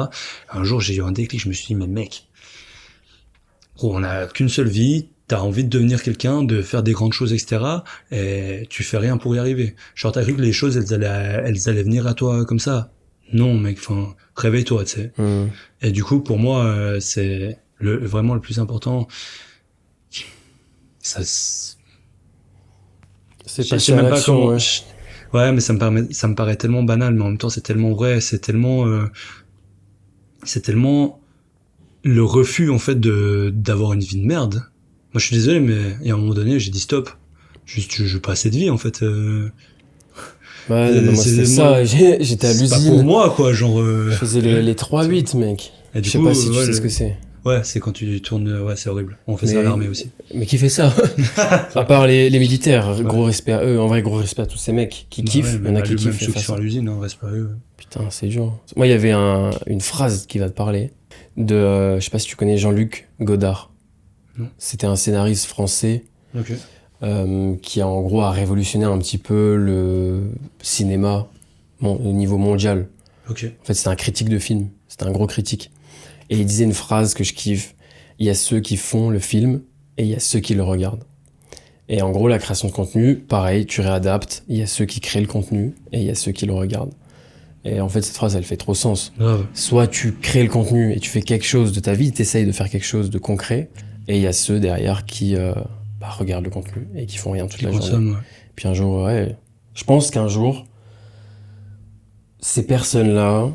Un jour, j'ai eu un déclic, je me suis dit, mais mec, gros, on n'a qu'une seule vie, t'as envie de devenir quelqu'un, de faire des grandes choses, etc. Et tu fais rien pour y arriver. Genre, t'as cru que les choses, elles allaient venir à toi comme ça. Non, mec, enfin, réveille-toi, tu sais. Et du coup, pour moi, c'est vraiment le plus important. Ça, c'est pas même pas comment. Ouais, mais ça me paraît tellement banal, mais en même temps, c'est tellement vrai, c'est tellement le refus, en fait, d'avoir une vie de merde. Moi, je suis désolé, mais il y a un moment donné, j'ai dit stop. Juste, je veux pas cette vie, en fait. Ouais, moi, c'était ça. J'étais à l'usine. C'est pas pour moi, quoi, genre... Je faisais les 3-8, mec. Et je sais pas si tu sais ce que c'est. Ouais, c'est quand tu tournes, ouais, c'est horrible. On fait ça à l'armée aussi. Mais qui fait ça? À part les militaires, gros respect à eux. En vrai, gros respect à tous ces mecs qui kiffent. Il y en a qui kiffent. Ceux qui sont à l'usine, respect à eux. Putain, c'est dur. Moi, il y avait une phrase qui va te parler de, je sais pas si tu connais Jean-Luc Godard. Non. C'était un scénariste français. Ok. Qui en gros a révolutionné un petit peu le cinéma au niveau mondial. Ok. En fait, c'était un critique de film. C'était un gros critique. Et il disait une phrase que je kiffe. Il y a ceux qui font le film et il y a ceux qui le regardent. Et en gros, la création de contenu, pareil, tu réadaptes. Il y a ceux qui créent le contenu et il y a ceux qui le regardent. Et en fait, cette phrase, elle fait trop sens. Grave. Soit tu crées le contenu et tu fais quelque chose de ta vie, t'essayes de faire quelque chose de concret. Et il y a ceux derrière qui regardent le contenu et qui font rien toute la journée. Ouais. Puis un jour, ouais, je pense qu'un jour, ces personnes-là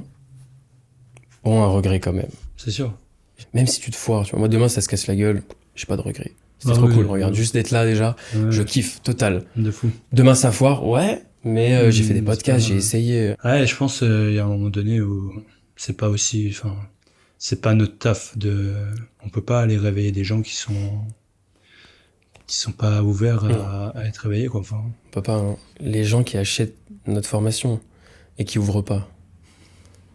ont un regret quand même. C'est sûr. Même si tu te foires, tu vois. Moi, demain, ça se casse la gueule, j'ai pas de regret. C'était trop cool, regarde, juste d'être là déjà, je kiffe, total. De fou. Demain, ça foire, ouais, mais j'ai fait des podcasts, j'ai essayé. Ouais, je pense il y a un moment donné où c'est pas aussi, enfin, c'est pas notre taf de, on peut pas aller réveiller des gens qui sont pas ouverts à être réveillés, quoi. Enfin. On peut pas, hein. Les gens qui achètent notre formation et qui ouvrent pas,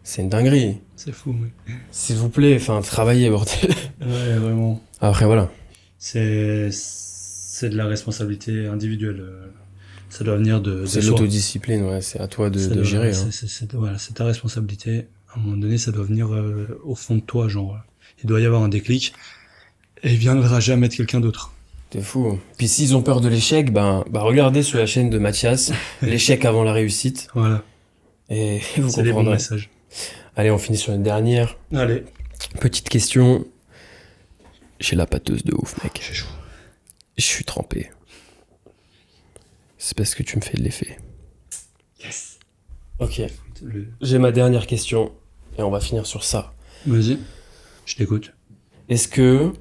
c'est une dinguerie. C'est fou, oui. S'il vous plaît, enfin, travaillez, bordel. Ouais, vraiment. Après, voilà. C'est de la responsabilité individuelle. Ça doit venir de c'est soi. L'autodiscipline, ouais, c'est à toi de gérer. Voilà, c'est ta responsabilité. À un moment donné, ça doit venir au fond de toi, genre. Il doit y avoir un déclic et il viendra jamais de quelqu'un d'autre. T'es fou. Puis s'ils ont peur de l'échec, regardez sur la chaîne de Mathias, l'échec avant la réussite. Voilà. Et vous c'est comprendrez. Les bons messages. Allez, on finit sur une dernière. Allez. Petite question. J'ai la pâteuse de ouf, mec. J'ai chaud. Je suis trempé. C'est parce que tu me fais de l'effet. Yes. Ok. J'ai ma dernière question et on va finir sur ça. Vas-y. Je t'écoute. Est-ce que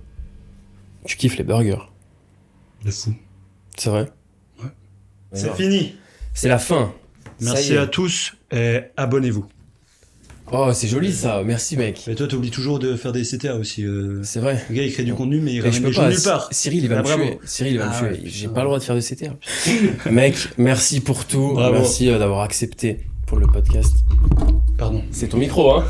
tu kiffes les burgers? De fou. C'est vrai? Ouais. C'est fini. C'est la fin. Merci à tous et abonnez-vous. Oh, c'est joli ça, merci mec. Mais toi, t'oublies toujours de faire des CTA aussi. C'est vrai. Le gars, il crée du contenu, mais il ramène des gens nulle part. Cyril, il va me tuer. Cyril, il va me tuer. J'ai pas le droit de faire de CTA. Mec, merci pour tout. Bravo. Merci d'avoir accepté pour le podcast. Pardon. C'est ton micro, hein.